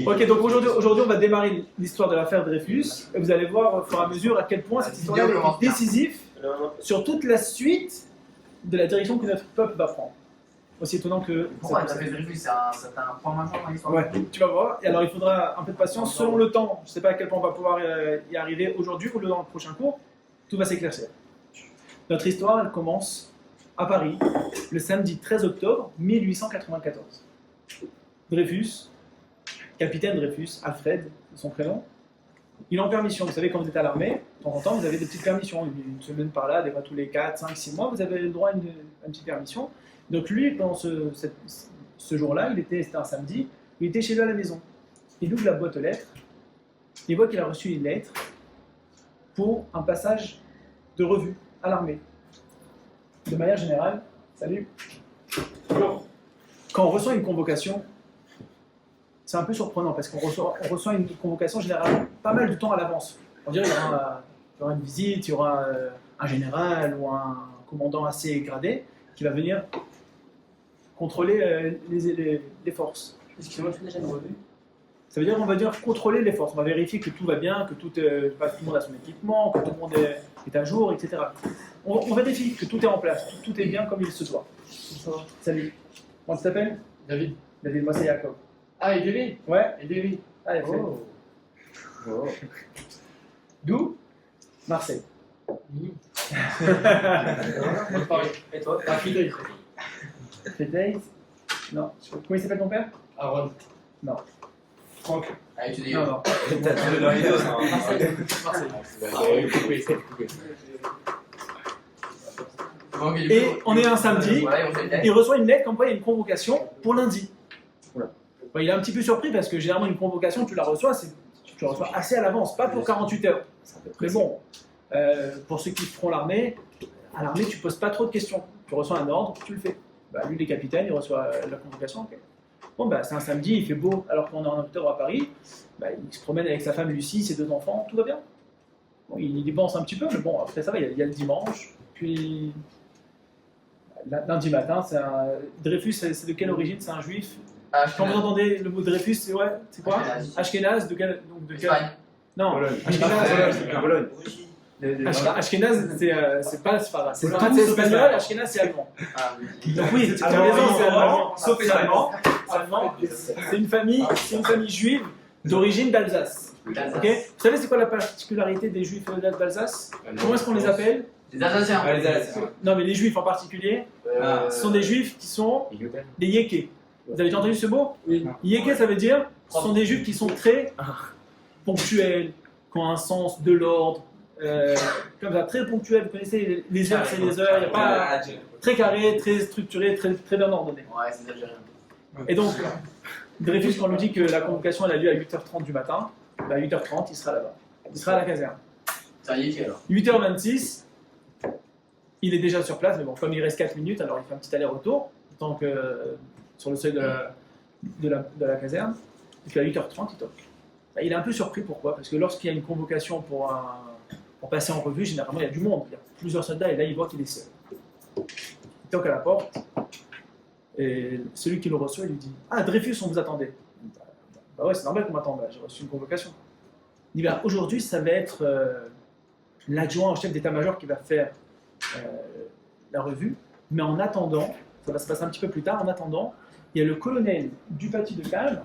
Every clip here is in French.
Ok, donc aujourd'hui, on va démarrer l'histoire de l'affaire Dreyfus. Et vous allez voir au fur et à mesure à quel point cette histoire est décisive sur toute la suite de la direction que notre peuple va prendre. Aussi étonnant que. Pourquoi l'affaire Dreyfus, c'est un point majeur dans l'histoire? Ouais, tu vas voir. Et alors, il faudra un peu de patience selon le temps. Je ne sais pas à quel point on va pouvoir y arriver aujourd'hui ou dans le prochain cours. Tout va s'éclaircir. Notre histoire, elle commence à Paris, le samedi 13 octobre 1894. Dreyfus, capitaine Dreyfus, Alfred, c'est son prénom, il est en permission. Vous savez, quand vous êtes à l'armée, de temps en temps, vous avez des petites permissions. Une semaine par là, des fois tous les 4, 5, 6 mois, vous avez le droit à une petite permission. Donc lui, pendant ce jour-là, c'était un samedi, il était chez lui à la maison. Il ouvre la boîte aux lettres, il voit qu'il a reçu une lettre pour un passage de revue à l'armée. De manière générale, salut. Quand on reçoit une convocation, c'est un peu surprenant parce qu'on reçoit une convocation généralement pas mal de temps à l'avance. On dirait qu'il y aura une visite, il y aura un général ou un commandant assez gradé qui va venir contrôler les forces. Excusez-moi, tu fais déjà une revue? Ça veut dire qu'on va dire contrôler les forces. On va vérifier que tout va bien, que tout le monde a son équipement, que tout le monde est à jour, etc. On vérifie que tout est en place, tout est bien comme il se doit. Salut. Comment tu t'appelles? David. David, moi c'est Jacob. Ah, et David? Ouais. Et David? Ah, Oh. Oh. D'où? Marseille. Paris. Et toi? Ah, Fidèle. Fidèle? Non. Comment il s'appelle ton père? Aaron. Non. Franck. Ah, tu dis. Non, non. Et on est un samedi, il reçoit une lettre comme quoi il y a une convocation pour lundi. Bon, il est un petit peu surpris parce que généralement une convocation, tu la reçois assez à l'avance, pas pour 48 heures. Mais bon, pour ceux qui feront l'armée, à l'armée tu poses pas trop de questions. Tu reçois un ordre, tu le fais. Bah, lui, les capitaines, il reçoit la convocation. Okay. Bon, bah, c'est un samedi, il fait beau alors qu'on est en octobre à Paris. Bah, il se promène avec sa femme Lucie, ses 2 enfants, tout va bien. Bon, il dépense un petit peu, mais bon, après ça va, il y a le dimanche. Puis lundi matin, Dreyfus, c'est de quelle origine? C'est un juif. Quand vous entendez le mot Dreyfus, c'est quoi? Ashkenaz, de quel Non, Bologne. Ashkenaz, c'est pas Sfarad. C'est espagnol, Ashkenaz, c'est allemand. Donc oui, tu as raison, c'est allemand. Sauf les Allemands. C'est une famille juive d'origine d'Alsace. Okay. Vous savez c'est quoi la particularité des juifs d'Alsace? Comment est-ce qu'on les appelle? Les Alsaciens. Non, mais les juifs en particulier, ce sont des juifs qui sont des yékés. Vous avez déjà entendu ce mot? Oui. Yéké, ça veut dire ce sont des juifs qui sont très ponctuels, qui ont un sens de l'ordre, comme ça, très ponctuels. Vous connaissez les heures, c'est les heures, il n'y a pas très carré, très structuré, très bien ordonné. Ouais, c'est algérien. Et donc, Dreyfus, quand on lui dit que la convocation elle a lieu à 8h30 du matin, bah, à 8h30, il sera là-bas. Il sera à la caserne. C'est un yéké alors. 8h26, il est déjà sur place, mais bon, comme il reste 4 minutes, alors il fait un petit aller-retour, tant que sur le seuil de la caserne. Et puis à 8h30, il toque. Bah, il est un peu surpris, pourquoi? Parce que lorsqu'il y a une convocation pour passer en revue, généralement il y a du monde, il y a plusieurs soldats, et là il voit qu'il est seul. Il toque à la porte, et celui qui le reçoit, il lui dit « Ah, Dreyfus, on vous attendait. » Bah ouais, c'est normal qu'on m'attende, j'ai reçu une convocation. Il dit bah, « Aujourd'hui, ça va être l'adjoint au chef d'état-major qui va faire la revue, mais en attendant, ça va se passer un petit peu plus tard, en attendant, il y a le colonel Dupaty de Calme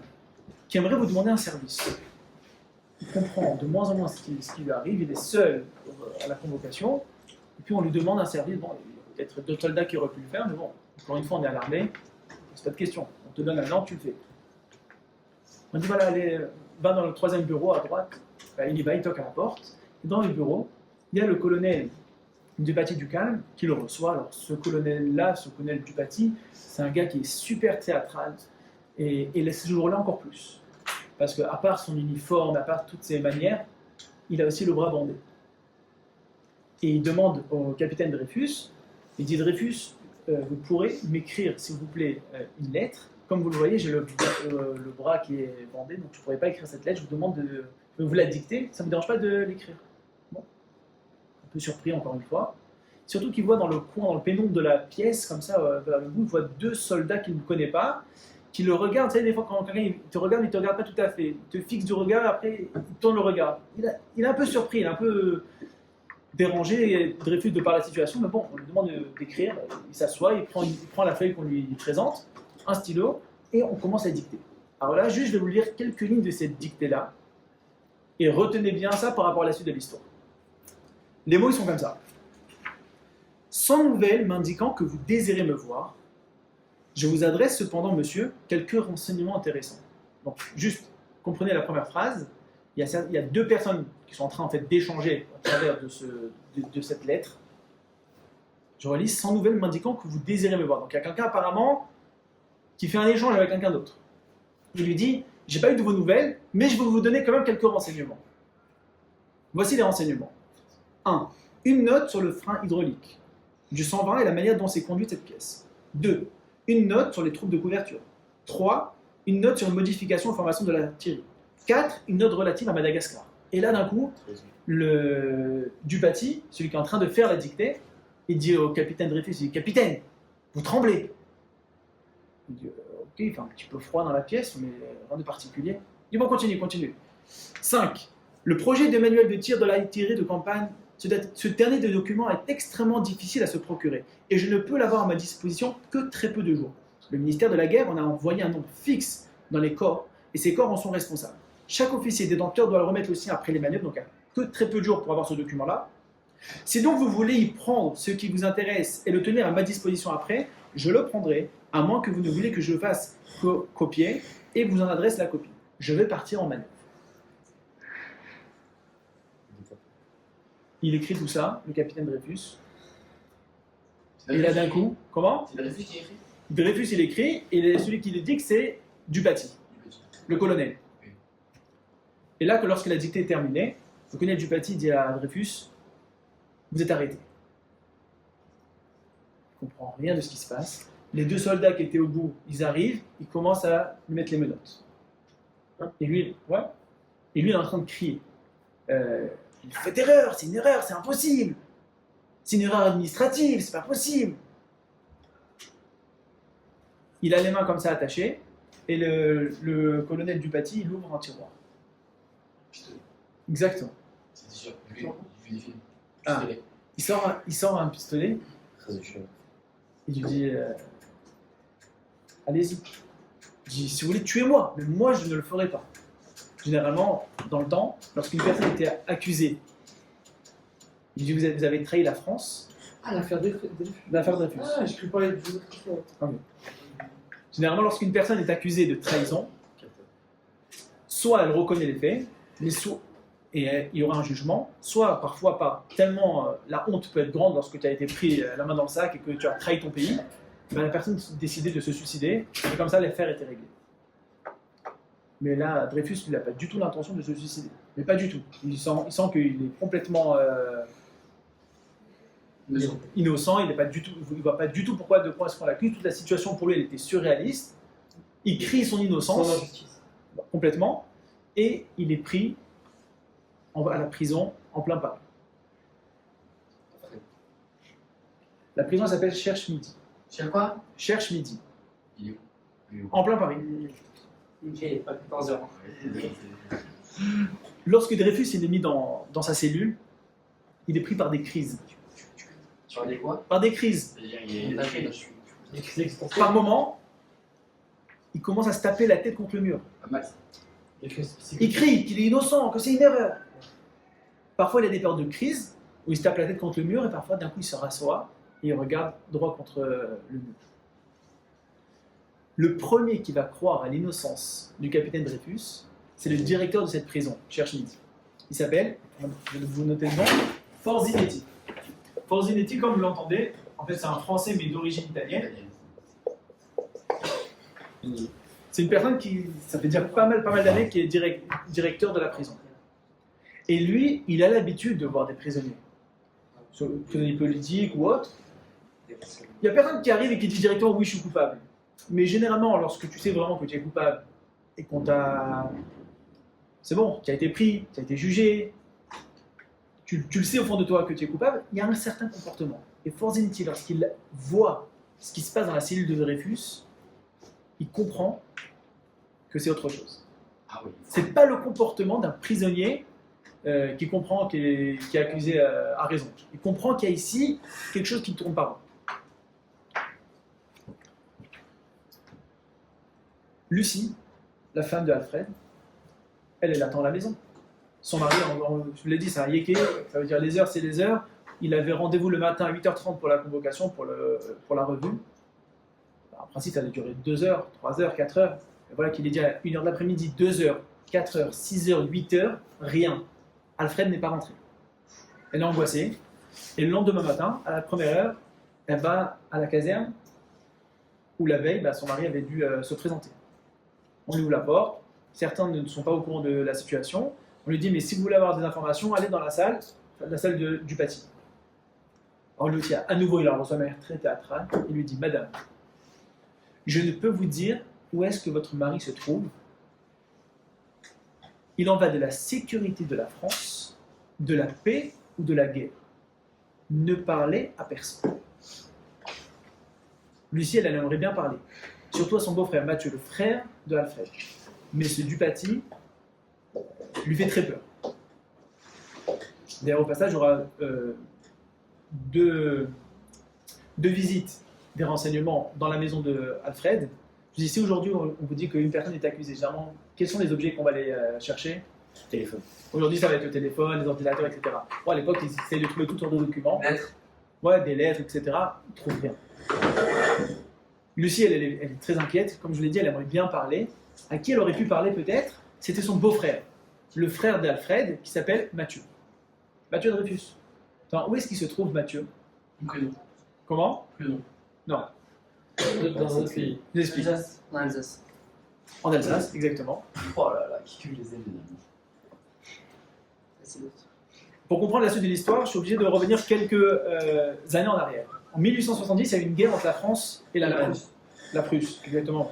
qui aimerait vous demander un service. Il comprend de moins en moins ce qui lui arrive, il est seul à la convocation, et puis on lui demande un service. Bon, il y a peut-être d'autres soldats qui auraient pu le faire, mais bon, encore une fois, on est à l'armée, c'est pas de question. On te donne un ordre, tu le fais. On dit voilà, allez, va dans le 3e bureau à droite. Ben, il y va, il toque à la porte. Et dans le bureau, il y a le colonel Dupaty du Calme qui le reçoit. Alors ce colonel-là, ce colonel Dupaty, c'est un gars qui est super théâtral et ce jour-là encore plus. Parce qu'à part son uniforme, à part toutes ses manières, il a aussi le bras bandé. Et il demande au capitaine Dreyfus, il dit Dreyfus, vous pourrez m'écrire s'il vous plaît une lettre. Comme vous le voyez, j'ai le bras qui est bandé, donc je ne pourrais pas écrire cette lettre, je vous demande de vous la dicter, ça ne me dérange pas de l'écrire. Bon. Un peu surpris encore une fois. Surtout qu'il voit dans le coin, dans le pénombre de la pièce, comme ça, vers le bout, il voit 2 soldats qu'il ne connaît pas. qui le regarde. Tu sais, des fois, quand quelqu'un il te regarde, il ne te regarde pas tout à fait. Il te fixe du regard, après, il tourne le regard. Il est un peu surpris, il est un peu dérangé, Dreyfus, de par la situation, mais bon, on lui demande d'écrire. Il s'assoit, il prend la feuille qu'on lui présente, un stylo, et on commence à dicter. Alors là, juste, je vais vous lire quelques lignes de cette dictée-là, et retenez bien ça par rapport à la suite de l'histoire. Les mots, ils sont comme ça. Sans nouvelles m'indiquant que vous désirez me voir, je vous adresse cependant, monsieur, quelques renseignements intéressants. Donc, juste, comprenez la première phrase. Il y a deux personnes qui sont en train en fait, d'échanger à travers de cette lettre. Je relis, sans nouvelles m'indiquant que vous désirez me voir. Donc, il y a quelqu'un apparemment qui fait un échange avec quelqu'un d'autre. Il lui dit, j'ai pas eu de vos nouvelles, mais je vais vous donner quand même quelques renseignements. Voici les renseignements. 1. Une note sur le frein hydraulique du 120 et la manière dont s'est conduite cette pièce. 2. Une note sur les troupes de couverture. 3. Une note sur une modification en formation de l'artillerie. 4. Une note relative à Madagascar. Et là, d'un coup, Dupaty, celui qui est en train de faire la dictée, il dit au capitaine Dreyfus, il dit, capitaine, vous tremblez. Il dit, ok, il fait un petit peu froid dans la pièce, mais rien de particulier. Il dit, bon, continue. 5. Le projet de manuel de tir de l'artillerie de campagne, ce dernier document est extrêmement difficile à se procurer, et je ne peux l'avoir à ma disposition que très peu de jours. Le ministère de la Guerre en a envoyé un nombre fixe dans les corps, et ces corps en sont responsables. Chaque officier détenteur doit le remettre le sien après les manœuvres, donc il n'y a que très peu de jours pour avoir ce document-là. Si donc vous voulez y prendre ce qui vous intéresse et le tenir à ma disposition après, je le prendrai, à moins que vous ne voulez que je le fasse copier et vous en adresse la copie. Je vais partir en manœuvre. Il écrit tout ça, le capitaine Dreyfus. Et là d'un coup, comment? C'est Dreyfus qui écrit. Dreyfus il écrit, et celui qui le dicte c'est Dupaty, le colonel. Et là, lorsque la dictée est terminée, le colonel Dupaty dit à Dreyfus, vous êtes arrêté. Il ne comprend rien de ce qui se passe. Les deux soldats qui étaient au bout, ils arrivent, ils commencent à lui mettre les menottes. Et lui, il est en train de crier. Il fait erreur, c'est une erreur, c'est impossible. C'est une erreur administrative, c'est pas possible. Il a les mains comme ça attachées, et le colonel Dupaty, il ouvre un tiroir. Exactement. C'est sûr. Lui, il fait des films. Ah. Il sort un pistolet. Il lui dit allez-y. Il dit si vous voulez, tuez-moi, mais moi je ne le ferai pas. Généralement, dans le temps, lorsqu'une personne était accusée, il dit vous avez trahi la France. Ah, l'affaire Dreyfus. Ah, je ne parlais de vous. Généralement, lorsqu'une personne est accusée de trahison, soit elle reconnaît les faits, et il y aura un jugement, soit parfois par tellement la honte peut être grande lorsque tu as été pris la main dans le sac et que tu as trahi ton pays, ben la personne décidait de se suicider, et comme ça l'affaire était réglée. Mais là, Dreyfus, il n'a pas du tout l'intention de se suicider, mais pas du tout. Il sent qu'il est complètement innocent, il ne voit pas du tout de quoi est-ce qu'on l'accuse, toute la situation pour lui elle était surréaliste, il crie son innocence complètement, et il est pris à la prison en plein Paris. La prison s'appelle Cherche Midi. Cherche quoi? Cherche Midi. Il est où? En plein Paris. Ok, pas 14 heures. Lorsque Dreyfus est mis dans sa cellule, il est pris par des crises. Sur des quoi? Par des crises. C'est-à-dire, il est attaché dessus. Par moment, il commence à se taper la tête contre le mur. Il crie qu'il est innocent, que c'est une erreur. Parfois, il y a des périodes de crise où il se tape la tête contre le mur et parfois, d'un coup, il se rassoit et il regarde droit contre le mur. Le premier qui va croire à l'innocence du capitaine Dreyfus, c'est le directeur de cette prison, Cherche Midi. Il s'appelle, vous notez le nom, Forzinetti. Forzinetti, comme vous l'entendez, en fait, c'est un Français mais d'origine italienne. C'est une personne qui, ça fait déjà pas mal d'années, qui est directeur de la prison. Et lui, il a l'habitude de voir des prisonniers, prisonniers politiques ou autres. Il n'y a personne qui arrive et qui dit directement oui, je suis coupable. Mais généralement, lorsque tu sais vraiment que tu es coupable et qu'on t'a. C'est bon, tu as été pris, tu as été jugé, tu le sais au fond de toi que tu es coupable, il y a un certain comportement. Et Forzinetti, lorsqu'il voit ce qui se passe dans la cellule de Dreyfus, il comprend que c'est autre chose. Ah oui. C'est pas le comportement d'un prisonnier qui comprend, qui est accusé à raison. Il comprend qu'il y a ici quelque chose qui ne tourne pas rond. Lucie, la femme de Alfred, elle attend à la maison. Son mari, je vous l'ai dit, c'est un yéké, ça veut dire les heures, c'est les heures. Il avait rendez-vous le matin à 8h30 pour la convocation, pour la revue. En principe, ça allait durer 2 heures, 3 heures, 4 heures. Et voilà qu'il est dit à 1h de l'après-midi, 2 heures, 4 heures, 6 heures, 8 heures, rien. Alfred n'est pas rentré. Elle est angoissée. Et le lendemain matin, à la première heure, elle va à la caserne où la veille, son mari avait dû se présenter. On lui ouvre la porte. Certains ne sont pas au courant de la situation. On lui dit, mais si vous voulez avoir des informations, allez dans la salle du Paty. Alors Lucie, à nouveau, il la reçoit de manière très théâtrale. Il lui dit, Madame, je ne peux vous dire où est-ce que votre mari se trouve. Il en va de la sécurité de la France, de la paix ou de la guerre. Ne parlez à personne. Lucie, elle aimerait bien parler. Surtout à son beau-frère Mathieu, le frère de Alfred. Mais ce Dupaty lui fait très peur. D'ailleurs, au passage, il y aura deux visites des renseignements dans la maison de Alfred. Je dis, si aujourd'hui on vous dit qu'une personne est accusée, généralement, quels sont les objets qu'on va aller chercher? Téléphone. Aujourd'hui, ça va être le téléphone, les ordinateurs, etc. Bon, à l'époque, ils essayaient de trouver toutes sortes de documents. Lettres. Ouais, des lettres, etc. Ils ne trouvent rien. Lucie, elle est très inquiète. Comme je vous l'ai dit, elle aimerait bien parler. À qui elle aurait pu parler peut-être? C'était son beau-frère, le frère d'Alfred, qui s'appelle Mathieu. Mathieu Dreyfus. Attends, où est-ce qu'il se trouve, Mathieu? Prénom. Comment? Prénom. Non, Dans un autre pays. je vous explique. Alsace. En Alsace. En Alsace, exactement. Oh là là, qui que je les aime, les amis. Ça, c'est l'autre. Pour comprendre la suite de l'histoire, je suis obligé de revenir quelques années en arrière. En 1870, il y a eu une guerre entre la France et la Prusse. La Prusse, exactement.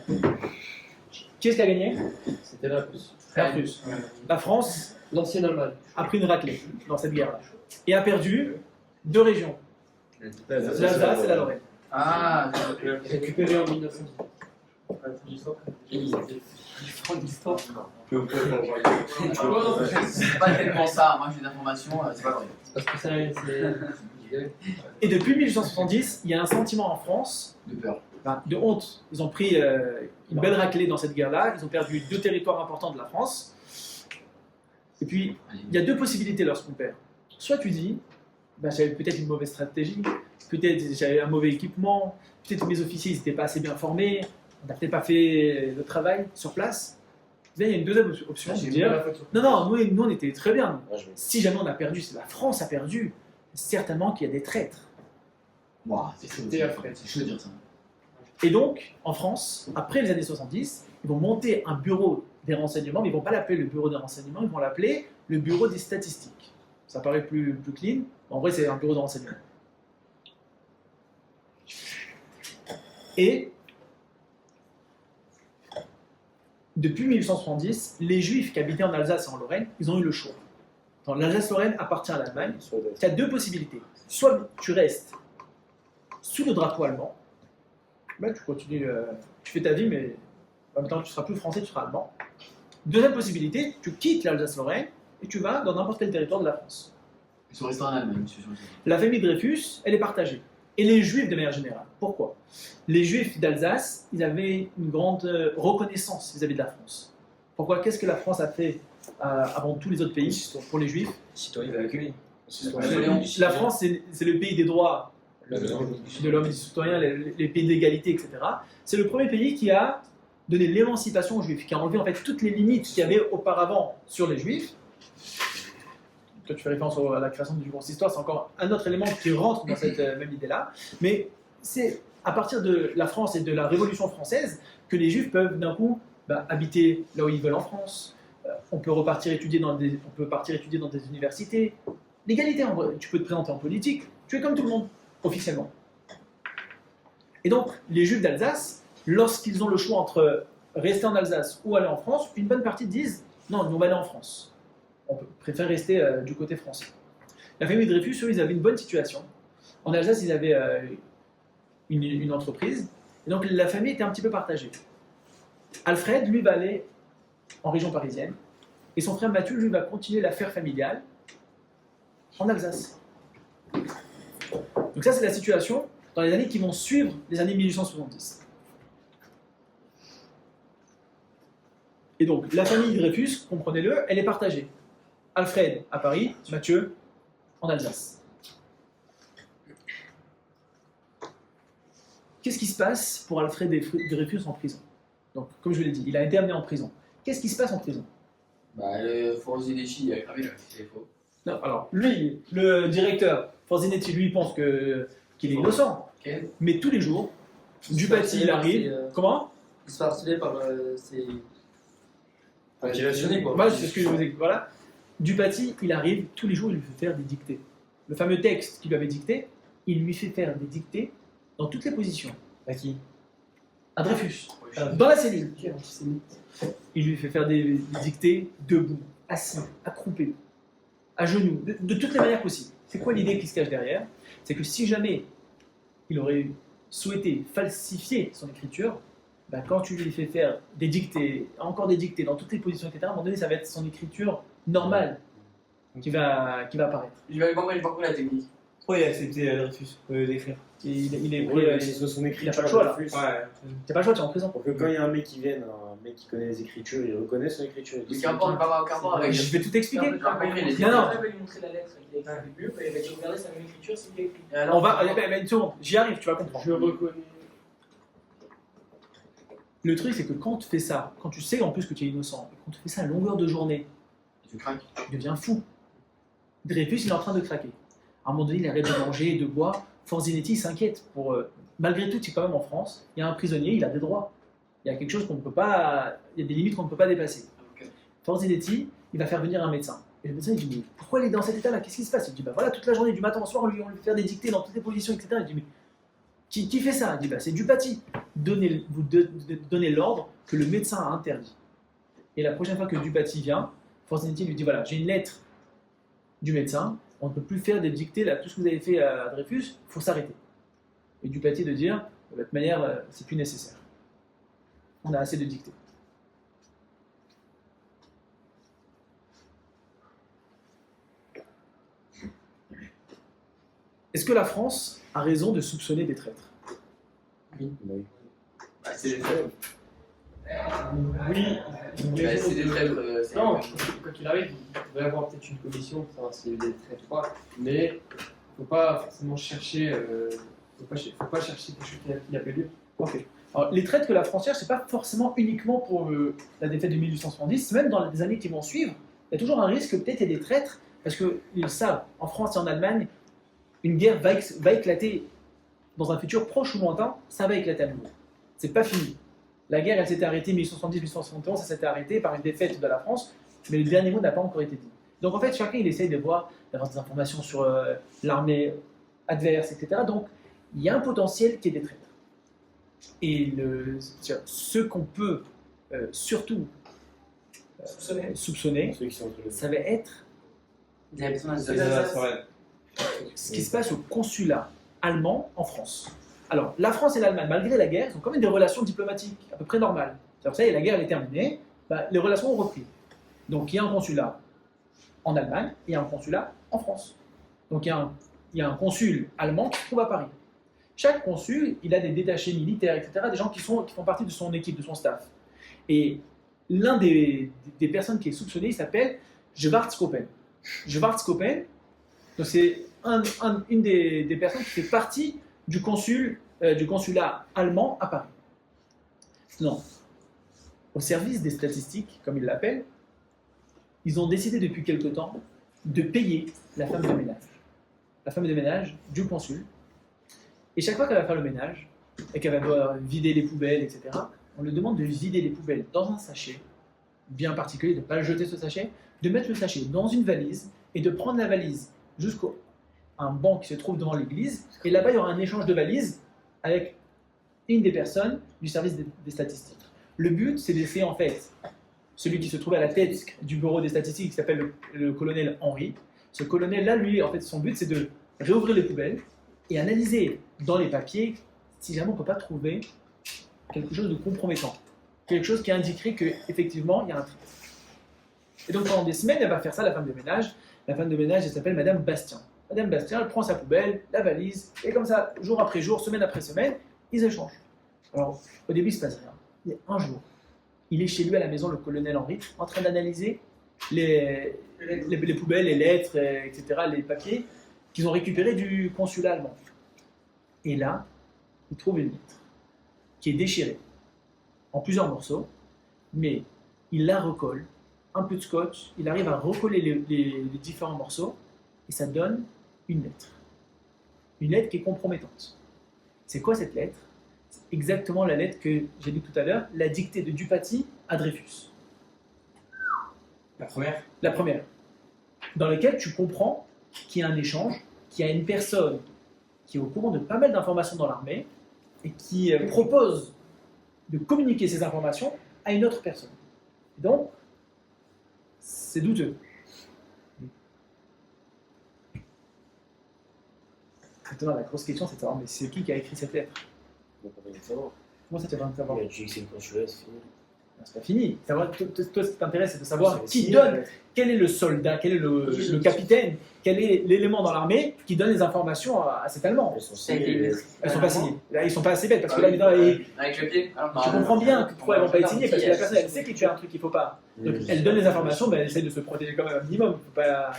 Qui est-ce qui a gagné? C'était la Prusse. La Prusse. La France L'ancienne Allemagne. a pris une raclée dans cette guerre-là et a perdu 2 régions, l'Alsace et la Lorraine. Ah, Récupéré en 1900. c'est pas tellement ça. Moi, j'ai des informations, c'est pas vrai. Parce que ça, c'est. Et depuis 1870, il y a un sentiment en France De peur. de honte. Ils ont pris une belle raclée dans cette guerre-là, ils ont perdu 2 territoires importants de la France. Et puis, il y a 2 possibilités lorsqu'on perd. Soit tu dis, j'avais peut-être une mauvaise stratégie, peut-être j'avais un mauvais équipement, peut-être mes officiers n'étaient pas assez bien formés, on n'a peut-être pas fait le travail sur place. Là, il y a une deuxième option, c'est de dire, non, nous on était très bien. Si jamais on a perdu, si la France a perdu, certainement qu'il y a des traîtres. Waouh, c'est chaud. C'était Alfred. C'est chaud de dire ça. Et donc, en France, après les années 70, ils vont monter un bureau des renseignements, mais ils ne vont pas l'appeler le bureau des renseignements, ils vont l'appeler le bureau des statistiques. Ça paraît plus clean, mais en vrai c'est un bureau de renseignement. Et depuis 1870, les Juifs qui habitaient en Alsace et en Lorraine, ils ont eu le choix. L'Alsace-Lorraine appartient à l'Allemagne. Tu as 2 possibilités. Soit tu restes sous le drapeau allemand, tu continues, tu fais ta vie, mais en même temps tu seras plus français, tu seras allemand. Deuxième possibilité, tu quittes l'Alsace-Lorraine et tu vas dans n'importe quel territoire de la France. Ils sont restés en Allemagne, monsieur. La famille Dreyfus, elle est partagée. Et les Juifs de manière générale. Pourquoi? Les Juifs d'Alsace, ils avaient une grande reconnaissance vis-à-vis de la France. Pourquoi? Qu'est-ce que la France a fait avant tous les autres pays pour les Juifs? Citoyen accueilli. La France, c'est le pays des droits de l'homme et du citoyen, les pays d'égalité, etc. C'est le premier pays qui a donné l'émancipation aux Juifs, qui a enlevé en fait toutes les limites qu'il y avait auparavant sur les Juifs. Toi, tu fais référence à la création du consistoire, c'est encore un autre élément qui rentre dans cette même idée-là. Mais c'est à partir de la France et de la Révolution française que les Juifs peuvent d'un coup habiter là où ils veulent en France. On peut partir étudier dans des universités. L'égalité, tu peux te présenter en politique. Tu es comme tout le monde, officiellement. Et donc, les Juifs d'Alsace, lorsqu'ils ont le choix entre rester en Alsace ou aller en France, une bonne partie disent « Non, nous, on va aller en France. On préfère rester du côté français. » La famille Dreyfus, eux, ils avaient une bonne situation. En Alsace, ils avaient une entreprise. Et donc, la famille était un petit peu partagée. Alfred, lui, va aller en région parisienne. Et son frère Mathieu, lui, va continuer l'affaire familiale en Alsace. Donc ça, c'est la situation dans les années qui vont suivre les années 1870. Et donc, la famille Dreyfus, comprenez-le, elle est partagée. Alfred à Paris, Mathieu en Alsace. Qu'est-ce qui se passe pour Alfred Dreyfus en prison? Donc, comme je vous l'ai dit, il a été amené en prison. Qu'est-ce qui se passe en prison? Bah, le Forzinetti, il a cramé là, c'est faux. Non, alors, lui, le directeur, Forzinetti, lui, pense qu'il est innocent. Ken, Mais tous les jours, Dupaty, il arrive. Comment? Il se fait harceler par ses. enfin, j'ai raisonné quoi. Moi, c'est ce que je vous ai. Voilà. Dupaty, il arrive, tous les jours, il lui fait faire des dictées. Le fameux texte qu'il lui avait dicté, il lui fait faire des dictées dans toutes les positions. À qui? À Dreyfus, Ouais, dans la cellule. Quel antisémite. Il lui fait faire des dictées debout, assis, accroupi, à genoux, de toutes les manières possibles. C'est quoi l'idée qui se cache derrière? C'est que si jamais il aurait souhaité falsifier son écriture, ben quand tu lui fais faire des dictées, encore des dictées dans toutes les positions, etc., à un moment donné, ça va être son écriture normale qui va apparaître. Je vais aller voir, moi, j'ai pas compris la technique. Pourquoi il a accepté Dreyfus d'écrire? Il est Oui, pris, c'est sur son il écriture. a pas le choix, là. Dreyfus. t'as pas le choix, tu es en prison. Pour que quand il y a un mec qui vienne, un mec qui connaît les écritures, il reconnaît son écriture. Le carbone, pas avoir carbone avec. Je vais tout expliquer. Non, mais les- Non, non. Il va lui montrer la lettre qu'il a écrite mieux, et il va dire regardez sa même écriture, c'est bien écrit. Et alors, On va, une seconde, j'y arrive, tu vas comprendre. Je reconnais. Le truc, c'est que quand tu fais ça, quand tu sais en plus que tu es innocent, et quand tu fais ça à longueur de journée, tu craques. tu deviens fou. Dreyfus, il est en train de craquer. À un moment donné, il arrête de manger, de boire. Forzinetti s'inquiète. Malgré tout, c'est quand même en France. Il y a un prisonnier, il a des droits. Il y a quelque chose qu'on ne peut pas. Il y a des limites qu'on ne peut pas dépasser. Ok. Forzinetti, il va faire venir un médecin. Et le médecin, il dit mais pourquoi il est dans cet état-là? Qu'est-ce qui se passe? Il dit bah voilà, toute la journée, du matin au soir, on lui fait faire des dictées dans toutes les positions, etc. Il dit mais qui fait ça? Il dit bah c'est Dupaty. Vous donnez l'ordre que le médecin a interdit. Et la prochaine fois que Dupaty vient, Forzinetti lui dit voilà, j'ai une lettre du médecin, on ne peut plus faire des dictées, là, tout ce que vous avez fait à Dreyfus, il faut s'arrêter. Et Dupaty de dire, de toute manière, c'est plus nécessaire. On a assez de dictées. Est-ce que la France a raison de soupçonner des traîtres? Oui. Bah, c'est des traîtres. Oui. Bah, c'est des traîtres. c'est- Non, quoi qu'il arrive, il devrait y avoir peut-être une commission pour savoir s'il y a des traîtres ou pas. Mais il ne faut pas forcément chercher. Faut pas chercher quelque chose qui a lieu. Ok. Alors, les traîtres que la France cherche, ce n'est pas forcément uniquement pour la défaite de 1870, même dans les années qui vont suivre, il y a toujours un risque que peut-être il y ait des traîtres, parce qu'ils savent, en France et en Allemagne, une guerre va éclater dans un futur proche ou lointain, ça va éclater à nouveau. C'est pas fini. La guerre, elle s'était arrêtée en 1870-1871, ça s'était arrêté par une défaite de la France, mais le dernier mot n'a pas encore été dit. Donc en fait, chacun, il essaye d'avoir des informations sur l'armée adverse, etc. Donc, il y a un potentiel qui est des traîtres. Et ce qu'on peut surtout soupçonner, Ceux qui sont entre les deux. ça va être Il y a personne à C'est dire. ça. ce qui se passe au consulat allemand en France. Alors, la France et l'Allemagne, malgré la guerre, ils ont quand même des relations diplomatiques à peu près normales. C'est-à-dire, ça y est, la guerre elle est terminée, les relations ont repris. Donc, il y a un consulat en Allemagne et un consulat en France. Donc, il y a un consul allemand qui se trouve à Paris. Chaque consul, il a des détachés militaires, etc., des gens qui font partie de son équipe, de son staff. Et l'un des personnes qui est soupçonné, il s'appelle Schwarzkoppen. Schwarzkoppen, donc c'est une des personnes qui fait partie du consulat allemand à Paris. Non. Au service des statistiques, comme ils l'appellent, ils ont décidé depuis quelque temps de payer la femme de ménage. La femme de ménage du consul. Et chaque fois qu'elle va faire le ménage, et qu'elle va devoir vider les poubelles, etc., on lui demande de vider les poubelles dans un sachet bien particulier, de ne pas le jeter ce sachet, de mettre le sachet dans une valise et de prendre la valise jusqu'à un banc qui se trouve devant l'église. Et là-bas, il y aura un échange de valises avec une des personnes du service des statistiques. Le but, c'est d'essayer en fait celui qui se trouve à la tête du bureau des statistiques, qui s'appelle le colonel Henry. Ce colonel-là, lui, en fait, son but, c'est de réouvrir les poubelles et analyser dans les papiers si jamais on ne peut pas trouver quelque chose de compromettant. quelque chose qui indiquerait qu'effectivement, il y a un tri. Et donc pendant des semaines, elle va faire ça, la femme de ménage. La femme de ménage, elle s'appelle Madame Bastien. Madame Bastien, elle prend sa poubelle, la valise, et comme ça, jour après jour, semaine après semaine, ils échangent. Alors, au début, il ne se passe rien. Il y a un jour, il est chez lui à la maison, le colonel Henry, en train d'analyser les poubelles, les lettres, etc., les papiers qu'ils ont récupérés du consulat allemand. Et là, il trouve une lettre qui est déchirée en plusieurs morceaux, mais il la recolle, un peu de scotch, il arrive à recoller les différents morceaux, et ça donne une lettre. Une lettre qui est compromettante. C'est quoi cette lettre? C'est exactement la lettre que j'ai lue tout à l'heure, la dictée de Dupaty à Dreyfus. La première. La première, dans laquelle tu comprends qu'il y a un échange, qu'il y a une personne qui est au courant de pas mal d'informations dans l'armée et qui propose de communiquer ces informations à une autre personne. Donc, c'est douteux. Maintenant, la grosse question, c'est de savoir, mais c'est qui a écrit cette lettre? Donc on va y savoir. Comment ça, tu vas pas savoir? Il a dit que c'est le consulat, c'est fini. Non, c'est pas fini. Savoir, toi, ce qui t'intéresse, c'est de savoir C'est qui signé, donne, ouais. quel est le soldat, quel est le capitaine, quel est l'élément dans l'armée qui donne les informations à cet Allemand. Elles sont Ça a été signées. écrit. Elles sont pas signées. Là, ils sont pas assez bêtes parce que Ah là, oui, évidemment, avec le pied. Alors, je comprends bien que pourquoi elles vont pas être signées parce que la personne, elle sait qu'il fait un truc qu'il faut pas. Donc, elle donne les informations, mais elle essaie de se protéger quand même un minimum. Faut pas.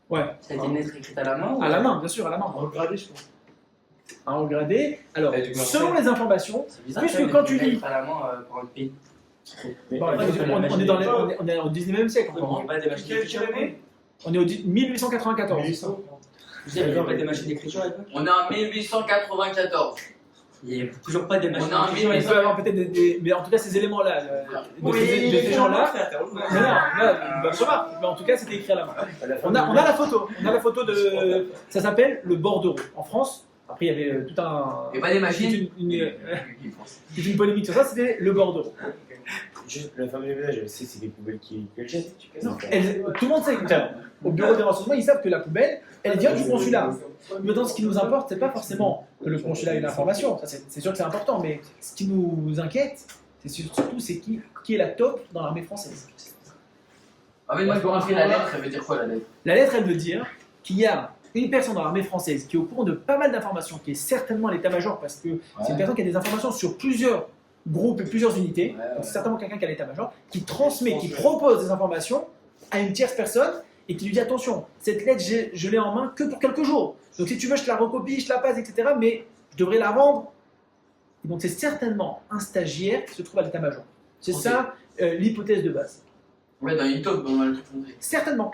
Ouais. Ça a été une lettre écrite à la main ou... À la main, bien sûr, à la main. Regardez, je pense. Un regradé. Alors, Et du coup, selon les informations, C'est bizarre, puisque ça, quand une tu lis. lettre à la main pour un pays. Mais- Bon, on est dans les, on est au 19e siècle encore. Il n'y a pas des machines d'écriture. On est au 1894. Vous savez, il n'y a pas des machines d'écriture à l'époque. On est en 1894. Il n'y a toujours pas des machines On a un d'écriture. Il peut y avoir peut-être mais en tout cas ces éléments-là, de ces gens-là, non, là, bah, ça va, mais en tout cas c'était écrit à la main. À la fin On a la photo de, ça s'appelle le bordereau. En France, après il y avait tout un, Et pas des machines. toute une polémique sur ça, c'était le bordereau. Juste, la femme de ménage, elle sait c'est des poubelles qu'elle jette. Non, tout le monde sait, tiens, au bureau des renseignements, ils savent que la poubelle, elle vient du consulat. Maintenant, ce qui nous importe, c'est pas forcément que le consulat ait une information, ça c'est sûr que c'est important, mais ce qui nous inquiète, c'est surtout c'est qui est la top dans l'armée française. Ah, mais moi, je peux rentrer la lettre, ça veut dire quoi la lettre? La lettre, elle veut dire qu'il y a une personne dans l'armée française qui est au courant de pas mal d'informations, qui est certainement à l'état-major, parce que c'est une personne qui a des informations sur plusieurs groupes et plusieurs unités, Ouais. donc c'est certainement quelqu'un qui a l'état-major, qui transmet, qui propose des informations à une tierce personne et qui lui dit attention, cette lettre, je l'ai en main que pour quelques jours. Donc si tu veux, je te la recopie, je te la passe, etc. Mais je devrais la rendre. Et donc c'est certainement un stagiaire qui se trouve à l'état-major. C'est Ok. ça l'hypothèse de base. Ouais, dans une taupe, on va le truc montré. Certainement.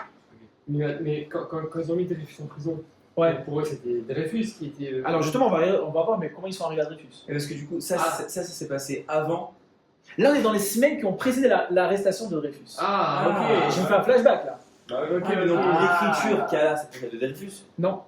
Mais quand ils ont mis Dreyfus en prison, Ouais. pour eux c'était Dreyfus qui était. Alors justement, on va voir mais comment ils sont arrivés à Dreyfus. Et parce que du coup, ça s'est passé avant. Là, on est dans les semaines qui ont précédé l'arrestation de Dreyfus. Ah, Ah, ok. Je me fais un flashback là. Ok, Ah, mais donc l'écriture qu'il y a là, c'est peut-être de Dreyfus. Non.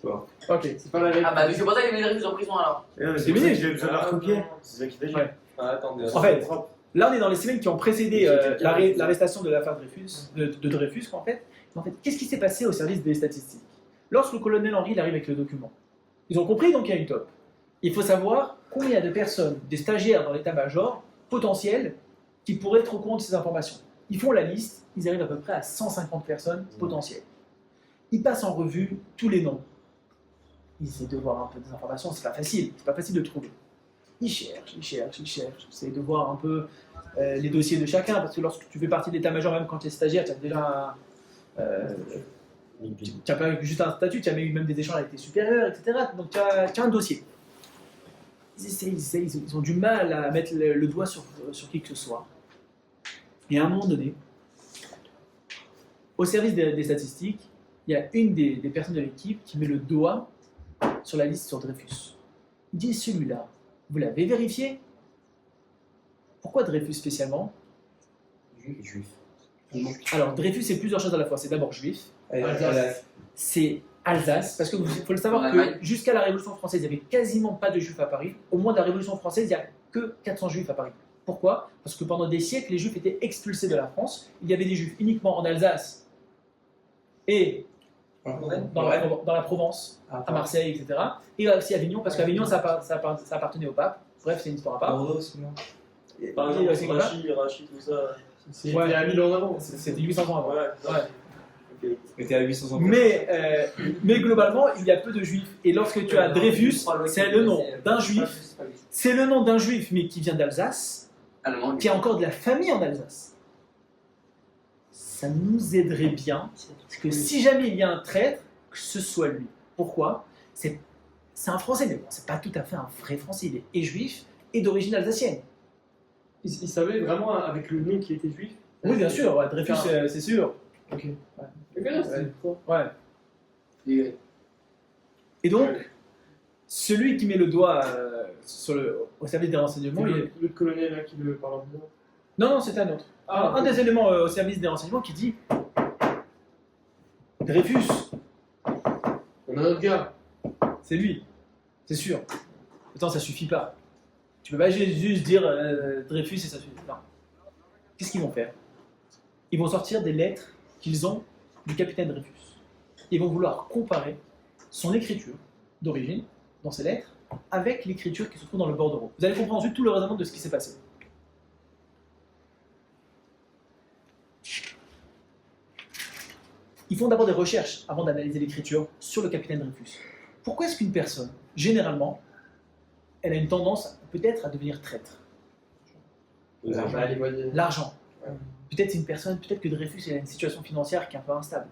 Bon. Ok. C'est pas la lettre. Ah, bah, c'est pour ça qu'il y a Dreyfus en prison alors. Non, mais C'est c'est pour ça fini. que j'ai besoin de la recopier. C'est ça qui t'a dit. Ouais. Ah, attendez. En fait, là, on est dans les semaines qui ont précédé l'arrestation de l'affaire Dreyfus, de Dreyfus en fait. En fait, qu'est-ce qui s'est passé au service des statistiques? Lorsque le colonel Henry il arrive avec le document, ils ont compris donc qu'il y a une top. Il faut savoir combien de personnes, des stagiaires dans l'état-major potentiels, qui pourraient être au courant de ces informations. Ils font la liste, ils arrivent à peu près à 150 personnes potentielles. Ils passent en revue tous les noms. Ils essaient de voir un peu des informations, c'est pas facile de trouver. Ils cherchent, ils essayent de voir un peu les dossiers de chacun, parce que lorsque tu fais partie de l'état-major, même quand tu es stagiaire, tu as déjà tu n'as pas juste un statut, tu as eu même des échanges avec tes supérieurs, etc. Donc tu as un dossier. Ils essayent, ils ont du mal à mettre le doigt sur qui que ce soit. Et à un moment donné, au service des statistiques, il y a une des personnes de l'équipe qui met le doigt sur la liste sur Dreyfus. Il dit celui-là, vous l'avez vérifié? Pourquoi Dreyfus spécialement? Juif. Alors Dreyfus c'est plusieurs choses à la fois. C'est d'abord juif, Alsace. c'est Alsace, parce qu'il faut le En savoir Allemagne. que jusqu'à la Révolution française, il n'y avait quasiment pas de juifs à Paris. Au moment de la Révolution française, il n'y a que 400 juifs à Paris. Pourquoi? Parce que pendant des siècles, les juifs étaient expulsés de la France. Il y avait des juifs uniquement en Alsace et dans la Provence, à Marseille, etc. Et aussi à Avignon, parce qu'Avignon, ça appartenait au pape. Bref, c'est une histoire à part. Bordeaux aussi, non? Par il y a exemple, ces gars-là. Rachid, tout ça. C'était Ouais. à 1000 ans avant. C'était 800 ans avant. Ouais. Ouais. Ok. Mais t'es à 800 ans. Mais globalement, il y a peu de juifs. Et lorsque tu as Dreyfus, c'est le nom d'un juif. C'est le nom d'un juif, mais qui vient d'Alsace, Allemand. qui a encore de la famille en Alsace. Ça nous aiderait bien que si jamais il y a un traître, que ce soit lui. Pourquoi? C'est un Français, mais bon, c'est pas tout à fait un vrai Français. Il est juif et d'origine alsacienne. Il savait vraiment avec le nom qui était juif. Oui, bien sûr, ouais, Dreyfus, c'est sûr. Ok. Ok, non, c'est fort. Ouais. Et- Et donc, celui qui met le doigt au service des renseignements, il est... Le colonel là qui le parle en disant. Non, c'est un autre. Ah, Un des éléments au service des renseignements qui dit Dreyfus, on a un autre gars. c'est lui, c'est sûr. Attends, ça suffit pas. Tu peux pas juste dire Dreyfus et ça suffit. Non. Qu'est-ce qu'ils vont faire? Ils vont sortir des lettres qu'ils ont du capitaine Dreyfus. Ils vont vouloir comparer son écriture d'origine, dans ces lettres, avec l'écriture qui se trouve dans le bordereau. Vous allez comprendre ensuite tout le raisonnement de ce qui s'est passé. Ils font d'abord des recherches avant d'analyser l'écriture sur le capitaine Dreyfus. Pourquoi est-ce qu'une personne, généralement, elle a une tendance peut-être à devenir traître? Allez, voyez. L'argent. Ouais. Peut-être c'est une personne, peut-être que Dreyfus il a une situation financière qui est un peu instable.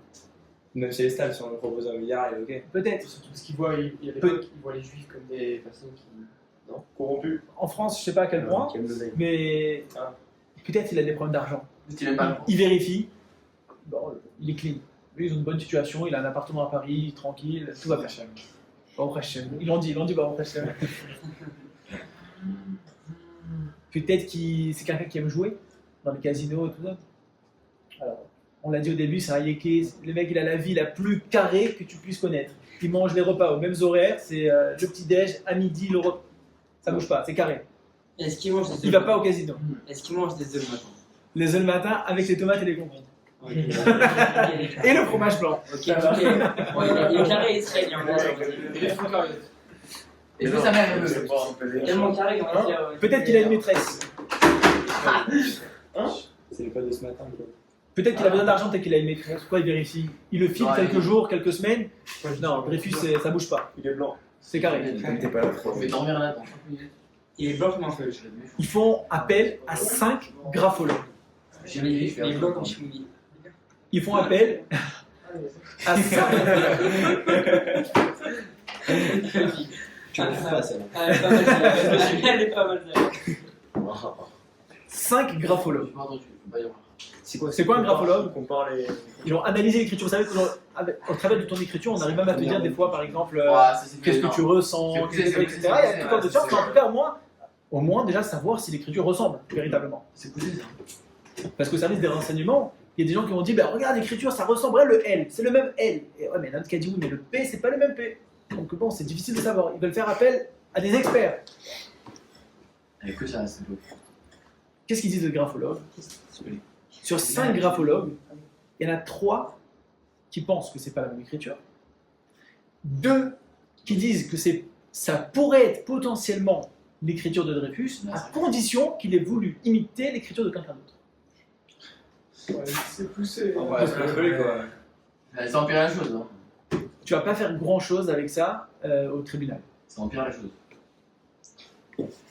Même si elle est stable, si on lui propose 1 milliard, il est ok. Peut-être. Surtout parce qu'il voit, il y a des gens qui voient les juifs comme des personnes qui. Non, corrompues. En France, je sais pas à quel point, Qui aime l'oseille. mais peut-être il a des problèmes d'argent. Il aime pas. Il vérifie. Bon, il est clean. Lui, ils ont une bonne situation, il a un appartement à Paris, tranquille, tout va bien. Baruch Hashem. Ils l'ont dit Baruch Hashem. Peut-être que c'est quelqu'un qui aime jouer dans les casinos et tout ça. Alors, on l'a dit au début, c'est un yéké. Le mec, il a la vie la plus carrée que tu puisses connaître. Il mange les repas aux mêmes horaires, c'est le petit-déj, à midi, le repas. Ça bouge pas, c'est carré. Est-ce qu'il mange des œufs Il va pas au casino. Est-ce qu'il mange des œufs le matin? Les œufs le matin avec les tomates et les concombres. Ok. Et le fromage blanc. Ok, ok. Bon, il est carré israélien. Il est fou carré. Est-ce que sa mère elle veut? Tellement carré qu'on va dire. Peut-être qu'il a une maîtresse. C'est le code de ce matin. Quoi. Peut-être qu'il a besoin d'argent, peut-être qu'il a une maîtresse. Pourquoi il vérifie? Il le filme Ouais, quelques il- jours, quelques semaines. Non, Dreyfus, ça bouge pas. Il est blanc. C'est carré. T'es pas là. On fait dormir là. Il est blanc comme un feu. Ils font appel à 5 graphologues. J'ai mis Il est blanc comme Chimini. Ils font appel à 5... Tu me fais pas celle-là. Elle est pas mal. 5 graphologues. J'ai pas entendu. Faut pas y avoir. C'est quoi un graphologue? On compare les. Ils ont analysé l'écriture. Vous savez, au travers de ton écriture, on arrive même à te dire des fois, par exemple, Ouais, ça, c'est qu'est-ce bien, que tu non. ressens, C'est poussé, c'est etc. poussé, Il y a c'est tout un de poussé, sciences, mais en tout cas, au moins déjà savoir si l'écriture ressemble véritablement. C'est poussé ça. Parce qu'au service des renseignements, il y a des gens qui ont dit, bah, regarde l'écriture, ça ressemblerait le L, c'est le même L. Et ouais, mais l'un qui a dit oui, mais le P, c'est pas le même P. Donc bon, c'est difficile de savoir. Ils veulent faire appel à des experts. Il y a que ça, c'est beau. Qu'est-ce qu'ils disent les graphologues? Sur 5 graphologues, il y en a 3 qui pensent que c'est pas la même écriture. 2 qui disent que ça pourrait être potentiellement l'écriture de Dreyfus, à condition qu'il ait voulu imiter l'écriture de quelqu'un d'autre. Ouais, c'est poussé. hein. Ouais, c'est un truc quoi. Ça empire la chose. Hein. Tu vas pas faire grand chose avec ça au tribunal. Ça empire la chose.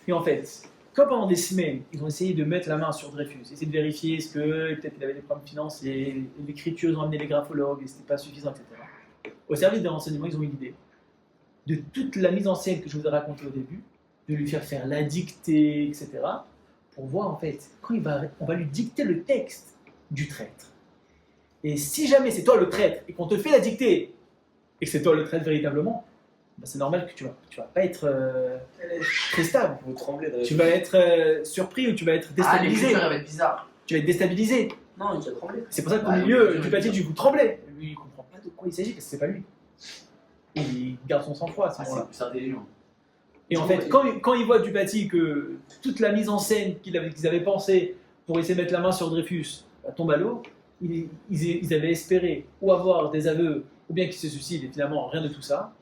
Et en fait, comme pendant des semaines, ils ont essayé de mettre la main sur Dreyfus, essayer de vérifier est-ce que peut-être il avait des problèmes financiers, l'écriture, ils ont amené les graphologues et c'était pas suffisant, etc. Au service des renseignements, ils ont eu l'idée de toute la mise en scène que je vous ai racontée au début, de lui faire la dictée, etc. pour voir en fait, quand on va lui dicter le texte du traître. Et si jamais c'est toi le traître et qu'on te fait la dictée et que c'est toi le traître véritablement, bah c'est normal que tu vas pas être très stable. Vous tremblez de. Tu vas être surpris ou tu vas être Ah, déstabilisé. l'écriture elle va être bizarre. Tu vas être déstabilisé. Non, il a tremblé. C'est pour ça qu'au Ouais, milieu oui, du oui, papier, oui. tu vous tremblais. Lui, il comprend pas de quoi il s'agit parce que c'est pas lui. Il garde son sang-froid à ce Ah, moment-là. c'est intelligent. Et en fait, quand il voit Dupaty que toute la mise en scène qu'ils avaient pensé pour essayer de mettre la main sur Dreyfus tombe à l'eau, ils avaient espéré ou avoir des aveux ou bien qu'ils se suicident et finalement rien de tout ça.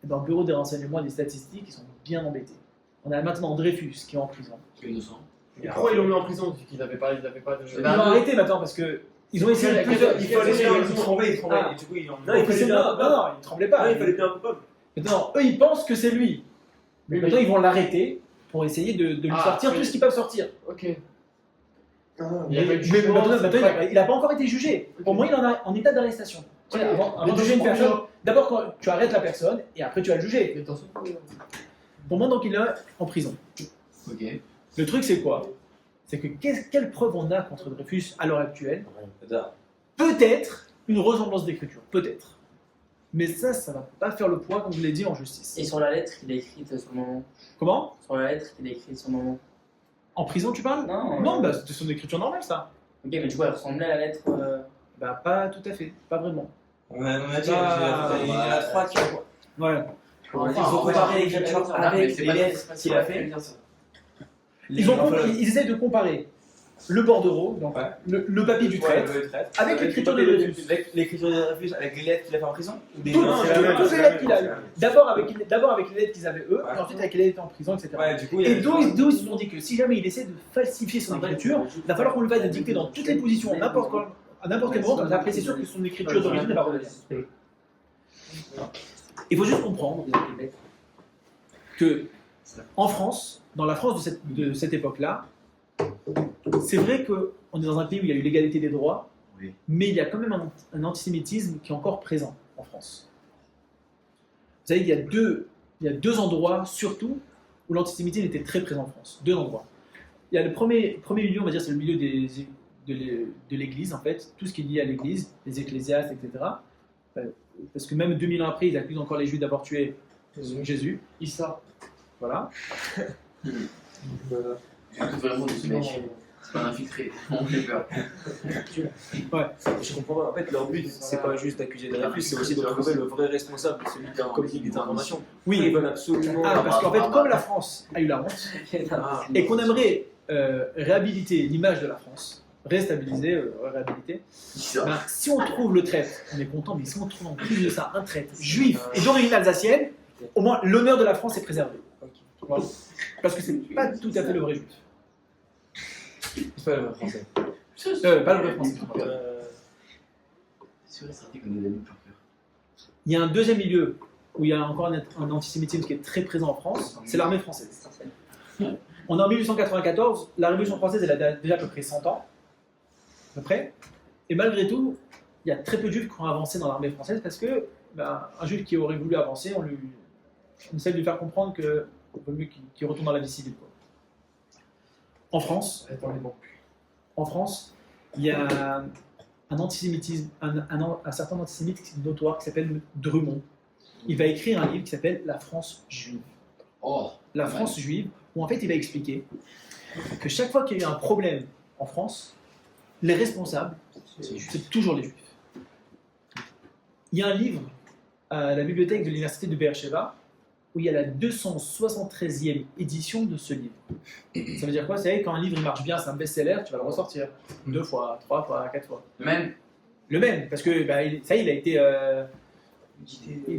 Et dans le bureau des renseignements et des statistiques, ils sont bien embêtés. On a maintenant Dreyfus qui est en prison. C'est innocent. Et pourquoi ils l'ont mis en prison vu qu'il n'avait pas de. Ils l'ont arrêté maintenant parce que ils ont essayé plusieurs. Il fallait bien, il tremblait, Ah. et du coup, il en. Non, il tremblait pas. il fallait bien un coupable. Maintenant, eux, ils pensent que c'est lui. Mais maintenant, ils vont l'arrêter pour essayer de lui Ah, sortir oui. tout ce qu'ils peuvent sortir. Ok. Mais, Il y a pas eu de mais jugement, maintenant, c'est pas- il n'a pas encore été jugé. Ok. Au moins, il en a en état d'arrestation. Ok. Avant de juger une personne, d'abord, quand tu arrêtes la personne et après, tu vas le juger. Mais attention. Pour moi, donc, il est en prison. Ok. Le truc, c'est quoi? C'est que quelle preuve on a contre Dreyfus à l'heure actuelle? Peut-être une ressemblance d'écriture, peut-être. Mais ça va pas faire le poids, comme je l'ai dit, en justice. Et sur la lettre qu'il a écrite sur le moment. Comment? Sur la lettre qu'il a écrite sur le moment. En prison, tu parles? Non. Non, bah, c'est son écriture normale, ça. Ok, mais tu vois, elle ressemblait à la lettre. Bah, pas tout à fait, pas vraiment. Ouais, on a dit, Ah, il y en a 3 qui ont. Ouais. Il faut comparer l'écriture avec les lettres qu'il a fait. Ils essaient de comparer le bordereau, donc Ouais. le papier du traître, avec l'écriture de Dreyfus. L'écriture de Dreyfus avec les lettres qu'il a fait en prison. Ou des Toutes noms, toutes c'est la même, les c'est la lettres même, qu'il a c'est eues. la même. D'abord avec les lettres qu'ils avaient eux, Ouais. et ensuite avec les lettres en prison, etc. Ouais, du coup, il y a Et d'où ils se sont dit que si jamais il essaie de falsifier son écriture, il va falloir qu'on lui fasse dicter dans toutes les positions, à n'importe quel moment, comme ça, après c'est sûr que son écriture d'origine va revenir. Il faut juste comprendre que en France, dans la France de cette époque-là, c'est vrai qu'on est dans un pays où il y a eu l'égalité des droits, Oui. mais il y a quand même un antisémitisme qui est encore présent en France. Vous savez, il y a deux endroits surtout où l'antisémitisme était très présent en France. Deux endroits. Il y a le premier milieu, on va dire, c'est le milieu de l'Église, en fait, tout ce qui est lié à l'Église, les ecclésiastes, etc. Parce que même 2000 ans après, ils accusent encore les Juifs d'avoir tué Jésus. Issa. Voilà. Vraiment de ce mec. C'est pas un infiltré. On fait peur. Je comprends pas. En fait, leur but, c'est pas juste d'accuser Dreyfus, c'est aussi de trouver le vrai responsable, celui qui a communiqué des informations. Oui. Ils veulent absolument. Ah, parce qu'en fait, comme la France a eu la honte, et qu'on aimerait réhabiliter l'image de la France, réstabiliser, réhabiliter, ben, si on trouve le traître, on est content, mais si on trouve en plus de ça un traître juif et d'origine alsacienne, au moins l'honneur de la France est préservé. Voilà. Parce que c'est pas tout à fait le vrai juif. C'est pas le vrai français. Pas le vrai français. C'est sûr et certain qu'on est des amis par cœur. Il y a un deuxième milieu où il y a encore un antisémitisme qui est très présent en France, c'est l'armée française. On est en 1894, la Révolution française elle a déjà à peu près 100 ans, à peu près, et malgré tout, il y a très peu de juifs qui ont avancé dans l'armée française parce que un juif qui aurait voulu avancer, on essaie de lui faire comprendre qu'il vaut mieux qu'il retourne dans la vie civile. Quoi. En France, il y a un antisémitisme, un certain antisémite notoire qui s'appelle Drummond. Il va écrire un livre qui s'appelle La France juive. Oh, La France juive, où en fait il va expliquer que chaque fois qu'il y a eu un problème en France, les responsables, c'est toujours les juifs. Il y a un livre à la bibliothèque de l'université de Beersheba où il y a la 273e édition de ce livre. Ça veut dire quoi? C'est quand un livre il marche bien, c'est un best-seller, tu vas le ressortir 2 fois, 3 fois, 4 fois. Le même, parce que il a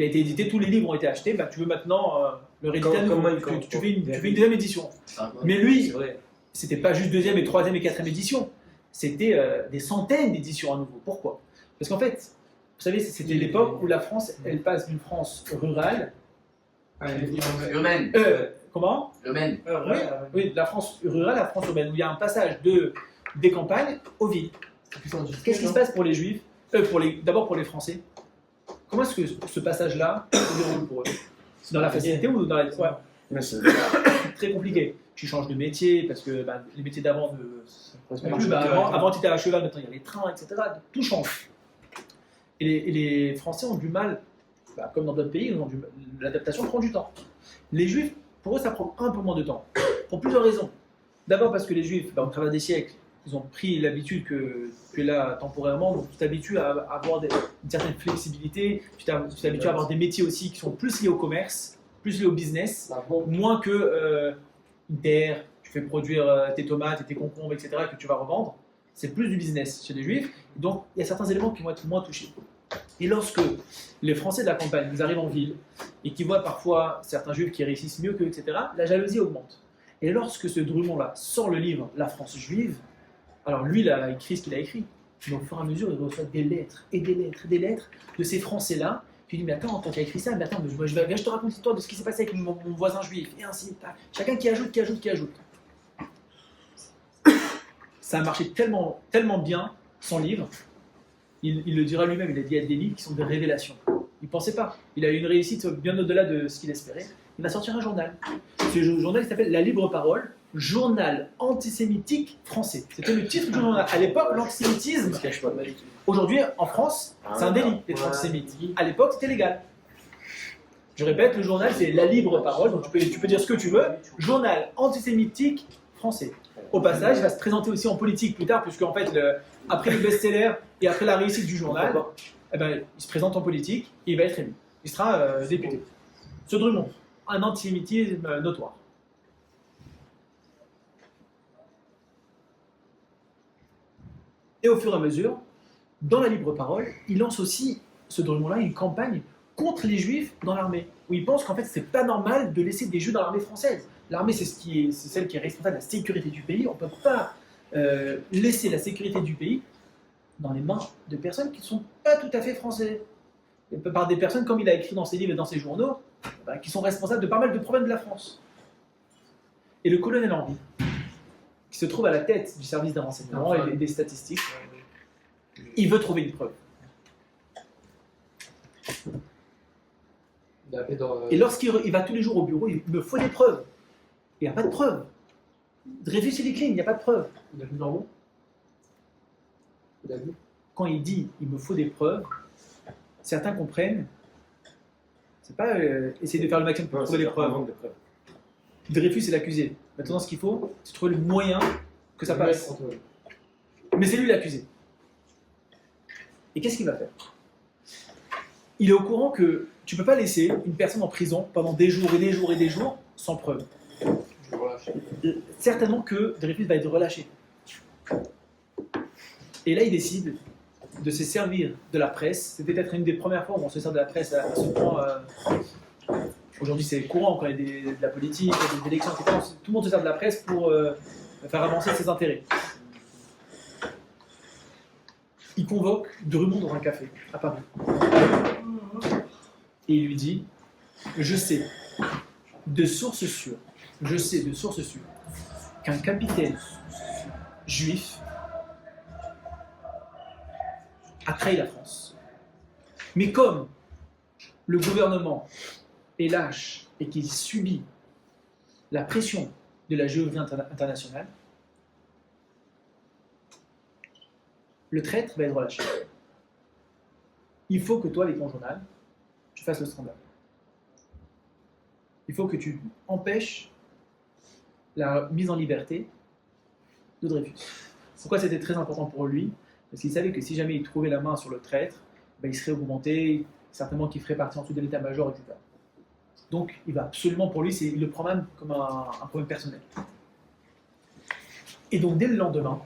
été édité, tous les livres ont été achetés, tu veux maintenant le rééditer à nouveau. Tu fais une deuxième édition. Mais lui, c'était pas juste deuxième et troisième et quatrième édition, c'était des centaines d'éditions à nouveau. Pourquoi? Parce qu'en fait, vous savez, c'était l'époque où la France, elle passe d'une France rurale. Urbaine. Comment? Urbaine. Oui, de la France rurale à la France urbaine, où il y a un passage des campagnes aux villes. Qu'est-ce qui se passe pour les Juifs? D'abord pour les Français. Comment est-ce que ce passage-là se déroule pour eux? C'est dans la facilité ou dans la... Ouais. C'est très compliqué. Tu changes de métier, parce que les métiers d'avant avant tu étais à cheval, maintenant il y a les trains, etc. Tout change. Et les Français ont du mal, comme dans d'autres pays, l'adaptation prend du temps. Les Juifs, pour eux, ça prend un peu moins de temps. Pour plusieurs raisons. D'abord parce que les Juifs, au travers des siècles, ils ont pris l'habitude que là, temporairement, donc tu t'habitues à avoir une certaine flexibilité, tu t'habitues à avoir des métiers aussi qui sont plus liés au commerce, plus liés au business, moins que une terre, tu fais produire tes tomates et tes concombres, etc., que tu vas revendre. C'est plus du business chez les Juifs. Donc, il y a certains éléments qui vont être moins touchés. Et lorsque les Français de la campagne ils arrivent en ville et qu'ils voient parfois certains juifs qui réussissent mieux qu'eux, etc., la jalousie augmente. Et lorsque ce Drummond-là sort le livre La France juive, alors lui, il a écrit ce qu'il a écrit, mais au fur et à mesure, il reçoit des lettres et des lettres et des lettres de ces Français-là. Puis il dit, mais attends, toi qui as écrit ça, mais attends, je te raconte l'histoire de ce qui s'est passé avec mon voisin juif. Et ainsi, chacun qui ajoute. Ça a marché tellement, tellement bien, son livre. Il le dira lui-même, il a dit, il y a des livres qui sont des révélations. Il ne pensait pas. Il a eu une réussite bien au-delà de ce qu'il espérait. Il va sortir un journal. Ce journal s'appelle La Libre Parole, journal antisémitique français. C'était le titre du journal. À l'époque, l'antisémitisme, aujourd'hui en France, c'est un délit d'être antisémite. À l'époque, c'était légal. Je répète, le journal, c'est La Libre Parole, donc tu peux dire ce que tu veux, journal antisémitique français. Au passage, il va se présenter aussi en politique plus tard, puisque en fait, après le best-seller et après la réussite du journal, eh ben, il se présente en politique et il va être élu. Il sera député. Ce Drummond, un antisémitisme notoire. Et au fur et à mesure, dans la libre parole, il lance aussi, ce Drummond-là, une campagne contre les juifs dans l'armée, où il pense qu'en fait, c'est pas normal de laisser des juifs dans l'armée française. L'armée, c'est celle qui est responsable de la sécurité du pays. On ne peut pas laisser la sécurité du pays dans les mains de personnes qui ne sont pas tout à fait français. Et par des personnes, comme il a écrit dans ses livres et dans ses journaux, qui sont responsables de pas mal de problèmes de la France. Et le colonel Henry, qui se trouve à la tête du service de renseignement et des statistiques, il veut trouver une preuve. Et lorsqu'il va tous les jours au bureau, il me faut des preuves. Il n'y a pas de preuves. Dreyfus, il est clean, il n'y a pas de preuves. Il a vu dans vous. Il a vu. Quand il dit il me faut des preuves, certains comprennent. C'est pas essayer de faire le maximum pour trouver des preuves. Dreyfus est l'accusé. Maintenant, ce qu'il faut, c'est trouver le moyen que ça passe. Mais c'est lui l'accusé. Et qu'est-ce qu'il va faire? Il est au courant que tu ne peux pas laisser une personne en prison pendant des jours et des jours et des jours sans preuve. Certainement que Dreyfus va être relâché. Et là, il décide de se servir de la presse. C'est peut-être une des premières fois où on se sert de la presse à ce point. Aujourd'hui, c'est courant quand il y a de la politique, des élections, etc. Tout le monde se sert de la presse pour faire avancer ses intérêts. Il convoque Drummond dans un café à Paris. Et il lui dit, je sais de source sûre qu'un capitaine juif a trahi la France. Mais comme le gouvernement est lâche et qu'il subit la pression de la géographie internationale, le traître va être relâché. Il faut que toi, avec ton journal, tu fasses le scandale. Il faut que tu empêches la mise en liberté de Dreyfus. Pourquoi c'était très important pour lui? Parce qu'il savait que si jamais il trouvait la main sur le traître, il serait augmenté, certainement qu'il ferait partie ensuite de l'état-major, etc. Donc il va absolument, pour lui, il le prend même comme un problème personnel. Et donc dès le lendemain,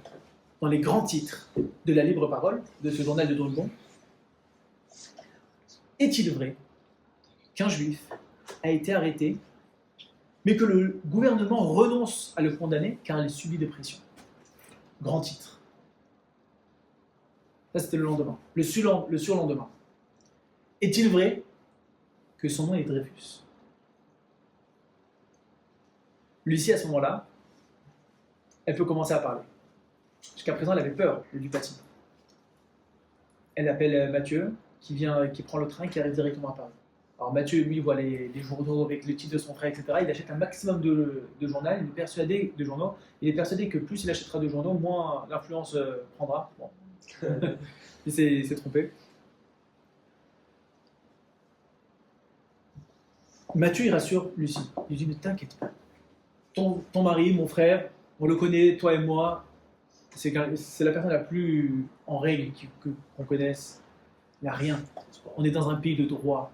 dans les grands titres de la libre parole, de ce journal de Drummond, est-il vrai qu'un juif a été arrêté, mais que le gouvernement renonce à le condamner car il subit des pressions? Grand titre. Ça, c'était le lendemain. Le surlendemain. Est-il vrai que son nom est Dreyfus? Lucie, à ce moment-là, elle peut commencer à parler. Jusqu'à présent, elle avait peur de Dupaty. Elle appelle Mathieu, qui prend le train, qui arrive directement à Paris. Alors Mathieu, lui, voit les journaux avec le titre de son frère, etc. Il achète un maximum de journaux. Il est persuadé que plus il achètera de journaux, moins l'influence prendra. Bon. Il s'est trompé. Mathieu, il rassure Lucie. Il dit, ne t'inquiète pas. Ton mari, mon frère, on le connaît, toi et moi, c'est la personne la plus en règle qu'on connaisse. Il n'y a rien. On est dans un pays de droit.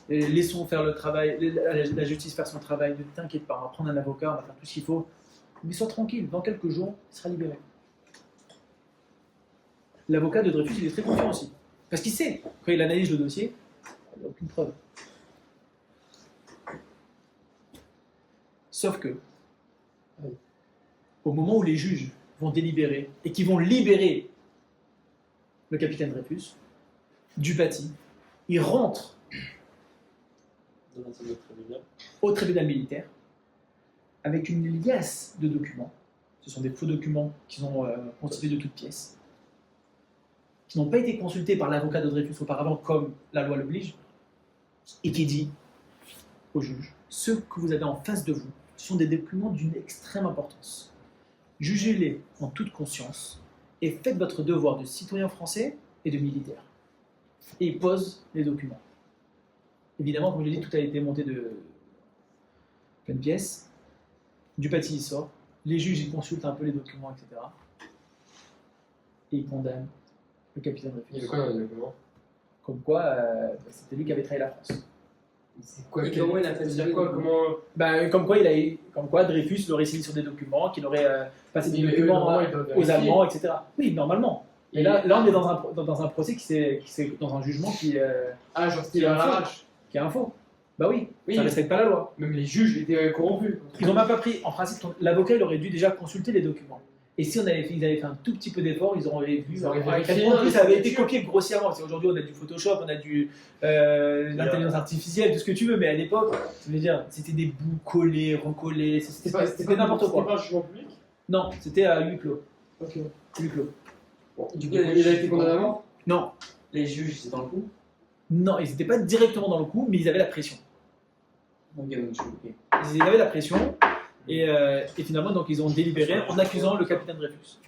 Et laissons faire le travail, la justice faire son travail. Ne t'inquiète pas, on va prendre un avocat, on va faire tout ce qu'il faut. Mais sois tranquille, dans quelques jours, il sera libéré. L'avocat de Dreyfus, il est très confiant aussi. Parce qu'il sait, quand il analyse le dossier, il n'y a aucune preuve. Sauf que, au moment où les juges vont délibérer et qui vont libérer le capitaine Dreyfus, Dupaty, il rentre au tribunal militaire avec une liasse de documents. Ce sont des faux documents qui sont constitués de toutes pièces, qui n'ont pas été consultés par l'avocat de Dreyfus auparavant, comme la loi l'oblige, et qui dit au juge, ce que vous avez en face de vous sont des documents d'une extrême importance. Jugez-les en toute conscience et faites votre devoir de citoyen français et de militaire. Et il pose les documents. Évidemment, comme je l'ai dit, tout a été monté de plein de pièces. Dupaty y sort. Les juges ils consultent un peu les documents, etc. Et ils condamnent le capitaine Dreyfus. Il y avait quoi dans les documents? Comme quoi, c'était lui qui avait trahi la France. C'est quoi? Et comment il a fait C'est-à-dire quoi? Comment... Comme quoi Dreyfus l'aurait signé sur des documents, qu'il aurait passé des Mais documents normalement, ils doivent aux vérifier. Allemands, etc. Oui, normalement. Et là, on est dans un procès qui c'est dans un jugement qui genre c'était à l'arrache. est un faux. Bah oui, Oui. ça ne respecte pas la loi. Même les juges étaient corrompus. Ils n'ont même pas pris, en principe, l'avocat il aurait dû déjà consulter les documents. Et si ils avaient fait un tout petit peu d'effort, ils auraient vu. Ils auraient à quel vérifié, point, en plus, les ça avait été signatures. copié grossièrement. Parce qu'aujourd'hui, on a du Photoshop, on a du l'intelligence artificielle, tout ce que tu veux, mais à l'époque, je veux dire, c'était des bouts collés, recollés, c'était n'importe C'était quoi. pas un jugement public? Non, c'était à huis clos. Ok. Huis clos. Bon, du coup, il a été condamné à mort? Non, Les juges, c'est dans le coup. non, ils n'étaient pas directement dans le coup, mais ils avaient la pression. Donc, ok. Ils avaient la pression, et finalement, donc, ils ont délibéré en accusant le capitaine Dreyfus.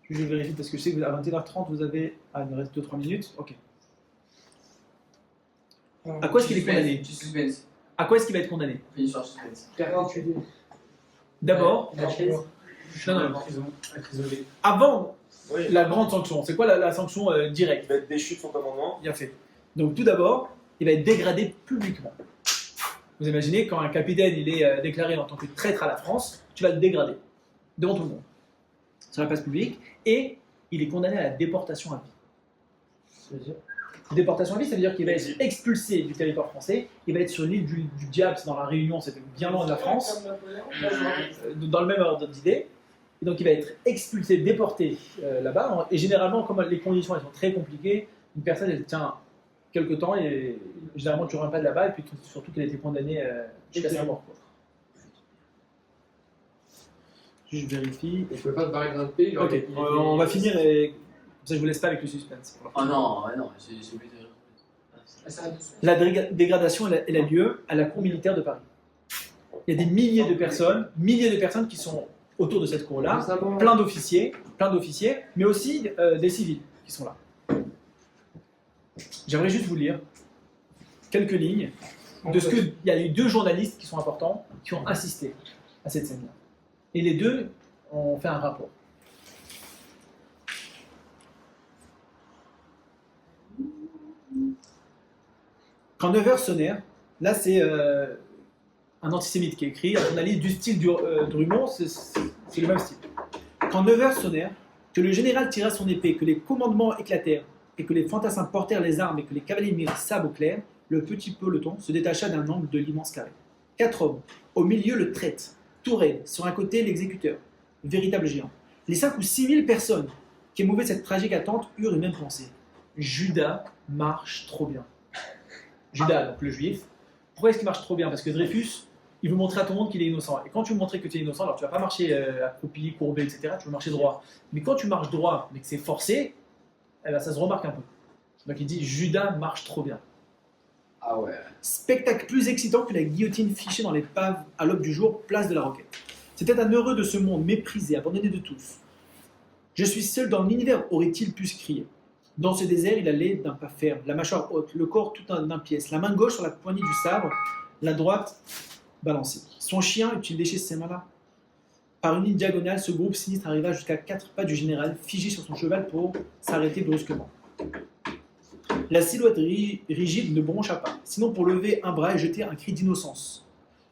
Je vérifie parce que je sais que à 21h30, vous avez. Ah, il me reste 2-3 minutes. Ok. À quoi est-ce qu'il est condamné? Du suspense. À quoi est-ce qu'il va être condamné? Fini sur suspense. D'abord, La chaise. non. Avant Oui. la grande sanction, c'est quoi la sanction directe? Il va être déchu de son commandement. Bien fait. Donc tout d'abord, il va être dégradé publiquement. Vous imaginez, quand un capitaine il est déclaré en tant que traître à la France, tu vas le dégrader devant tout le monde, sur la place publique, et il est condamné à la déportation à vie. Déportation à vie, ça veut dire qu'il va être expulsé du territoire français, il va être sur l'île du Diable, c'est dans la Réunion, c'est bien loin de la France, dans le même ordre d'idée. Et donc il va être expulsé, déporté là-bas. Et généralement, comme les conditions elles sont très compliquées, une personne elle tient quelques temps et généralement tu ne reviens pas de là-bas. Et puis surtout qu'elle a été condamnée jusqu'à sa mort. Quoi. Je vérifie. Je ne pouvais pas te barrer d'un pays. Ok, on va finir et comme ça je vous laisse pas avec le suspense. Oh non, ouais, non, j'ai oublié de. La dégradation elle a lieu à la cour militaire de Paris. Il y a des milliers de personnes qui sont autour de cette cour-là, plein d'officiers, mais aussi des civils qui sont là. J'aimerais juste vous lire quelques lignes de ce que il y a eu 2 journalistes qui sont importants qui ont assisté à cette scène-là. Et les 2 ont fait un rapport. Quand 9 heures sonnèrent, là c'est un antisémite qui écrit, un journaliste du style Drummond, c'est le même style. Quand 9 heures sonnèrent, que le général tira son épée, que les commandements éclatèrent, et que les fantassins portèrent les armes et que les cavaliers mirent sabre au clair, le petit peloton se détacha d'un angle de l'immense carré. 4 hommes, au milieu le traître, Touraine, sur un côté l'exécuteur, véritable géant. Les 5 ou 6 000 personnes qui émouvaient cette tragique attente eurent une même pensée. Judas marche trop bien. Judas, donc le juif. Pourquoi est-ce qu'il marche trop bien? Parce que Dreyfus, il veut montrer à tout le monde qu'il est innocent. Et quand tu veux montrer que tu es innocent, alors tu vas pas marcher accroupi, courbé, etc. Tu veux marcher droit. Mais quand tu marches droit, mais que c'est forcé, eh ben, ça se remarque un peu. Donc il dit Judas marche trop bien. Ah ouais. Spectacle plus excitant que la guillotine fichée dans l'épave à l'aube du jour, place de la Roquette. C'était un heureux de ce monde, méprisé, abandonné de tous. Je suis seul dans l'univers, aurait-il pu se crier. Dans ce désert, il allait d'un pas ferme, la mâchoire haute, le corps tout d'un pièce, la main gauche sur la poignée du sabre, la droite balancée. Son chien eut-il léché ses mains-là? Par une ligne diagonale, ce groupe sinistre arriva jusqu'à 4 pas du général, figé sur son cheval pour s'arrêter brusquement. La silhouette rigide ne broncha pas, sinon pour lever un bras et jeter un cri d'innocence,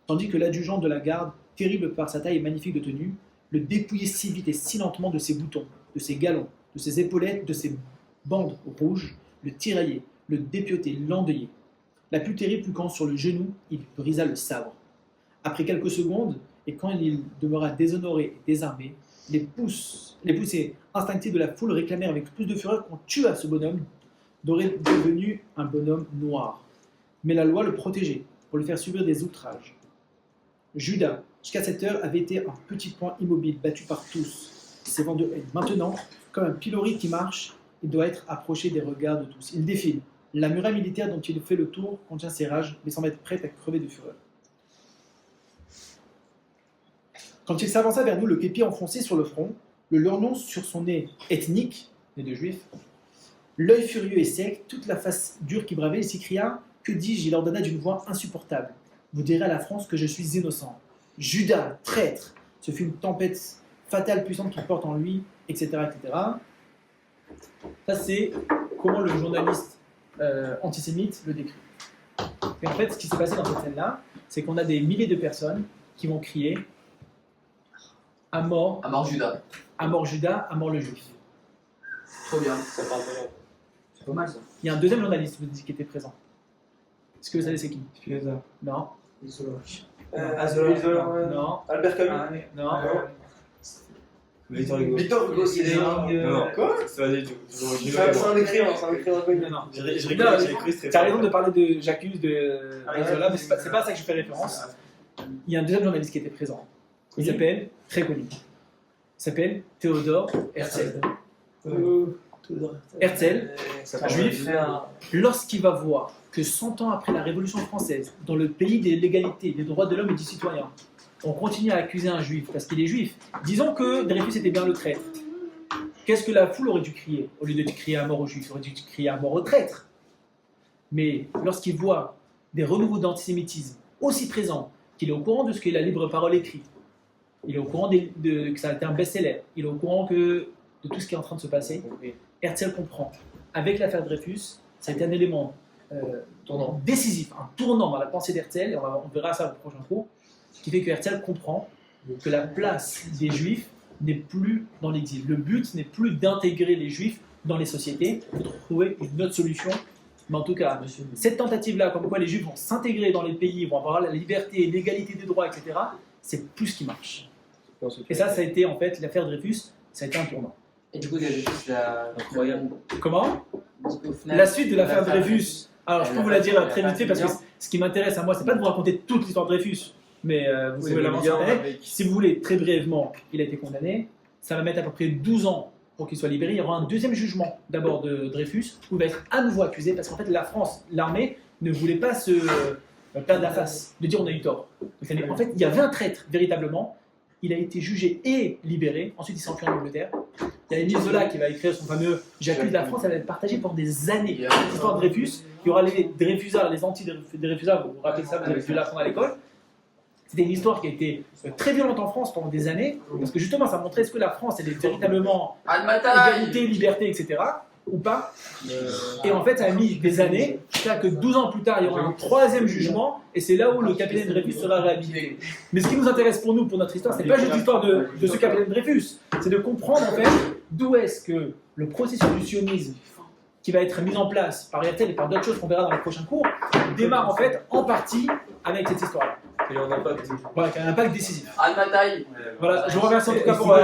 tandis que l'adjudant de la garde, terrible par sa taille et magnifique de tenue, le dépouillait si vite et si lentement de ses boutons, de ses galons, de ses épaulettes, de ses bandes rouges, le tirailler, le dépioter, l'endeuiller. La plus terrible fut quand, sur le genou, il brisa le sabre. Après quelques secondes, et quand il demeura déshonoré et désarmé, les poussées instinctives de la foule réclamèrent avec plus de fureur qu'on tuât ce bonhomme, devenu un bonhomme noir. Mais la loi le protégeait, pour le faire subir des outrages. Judas, jusqu'à cette heure, avait été un petit point immobile, battu par tous. Ses vents de haine. Maintenant, comme un pilori qui marche, il doit être approché des regards de tous. Il défile. La muraille militaire dont il fait le tour contient ses rages, mais semble être prête à crever de fureur. Quand il s'avança vers nous, le képi enfoncé sur le front, le lorgnon sur son nez ethnique, nez de juif, l'œil furieux et sec, toute la face dure qui bravait, il s'écria « Que dis-je » Il ordonna d'une voix insupportable. « Vous direz à la France que je suis innocent. Judas, traître !» Ce fut une tempête fatale, puissante qui porte en lui, etc. etc. Ça, c'est comment le journaliste antisémite le décrit. Et en fait, ce qui s'est passé dans cette scène-là, c'est qu'on a des milliers de personnes qui vont crier « À mort, À mort Judas. à mort Judas, à mort le juif ». Trop bien. Ça parle pas. C'est pas mal ça. Il y a un deuxième journaliste qui était présent. Est-ce que vous savez c'est qui? Spinoza. Non. Zola. Non. Albert Camus. Non. Victor Hugo. Victor Hugo, c'est Non. Quoi Ça va être C'est un écrivain, connu. Non, non. Je rigole, j'ai cru c'était Tu as raison de parler de J'accuse de Zola, mais c'est pas à ça que je fais référence. Il y a un deuxième journaliste qui était présent. Il s'appelle, très connu. Il s'appelle Théodore Herzl. Herzl, juif, lorsqu'il va voir que 100 ans après la Révolution française, dans le pays des légalités, des droits de l'homme et du citoyen, on continue à accuser un juif parce qu'il est juif, disons que Dreyfus était bien le traître. Qu'est-ce que la foule aurait dû crier? Au lieu de crier à mort aux juifs, il aurait dû crier à mort aux traîtres. Mais lorsqu'il voit des renouveaux d'antisémitisme aussi présents, qu'il est au courant de ce que la libre parole écrit, il est au courant que ça a été un best-seller, il est au courant de tout ce qui est en train de se passer, Herzl comprend. Avec l'affaire Dreyfus, ça a été un élément décisif, un tournant dans la pensée d'Herzl, et on verra ça au prochain cours, qui fait que Herzl comprend que la place des Juifs n'est plus dans l'exil. Le but n'est plus d'intégrer les Juifs dans les sociétés, de trouver une autre solution. Mais en tout cas, cette tentative-là, comme quoi les Juifs vont s'intégrer dans les pays, vont avoir la liberté, l'égalité des droits, etc., c'est plus ce qui marche. Et ça a été en fait l'affaire Dreyfus, ça a été un tournant. Et du coup, Dreyfus, la. Incroyable. Comment? Au final, La suite de l'affaire Dreyfus. Alors, je peux vous la dire très vite fait parce que ce qui m'intéresse à moi, c'est pas de vous raconter toute l'histoire de Dreyfus, mais vous pouvez l'avoir sur Internet. Si vous voulez, très brièvement, il a été condamné. Ça va mettre à peu près 12 ans pour qu'il soit libéré. Il y aura un deuxième jugement d'abord de Dreyfus où il va être à nouveau accusé parce qu'en fait, la France, l'armée, ne voulait pas se perdre la face, de dire on a eu tort. Donc, en fait, il y avait un traître véritablement. Il a été jugé et libéré. Ensuite, il s'est enfui en Angleterre. Il y a Émile Zola qui va écrire son fameux J'accuse la France. Elle va être partagée pendant des années. L'histoire de Dreyfus, il y aura les Dreyfusards, les anti-Dreyfusards, vous vous rappelez ça, vous avez dû l'apprendre à l'école. C'était une histoire qui a été très violente en France pendant des années, parce que justement, ça montrait est-ce que la France, elle est véritablement égalité, liberté, etc., ou pas. Et en fait, ça a mis des années, c'est-à-dire que 12 ans plus tard, il y aura un troisième jugement, et c'est là où le capitaine Dreyfus sera réhabilité. Mais ce qui nous intéresse pour nous, pour notre histoire, c'est pas juste l'histoire de ce capitaine Dreyfus, c'est de comprendre en fait d'où est-ce que le processus du sionisme qui va être mis en place par Herzl et par d'autres choses qu'on verra dans les prochains cours, démarre en fait en partie avec cette histoire-là. Et on n'a pas de... Voilà, qui a un impact décisif. Anne Bataille. Voilà, je vous remercie en tout cas pour...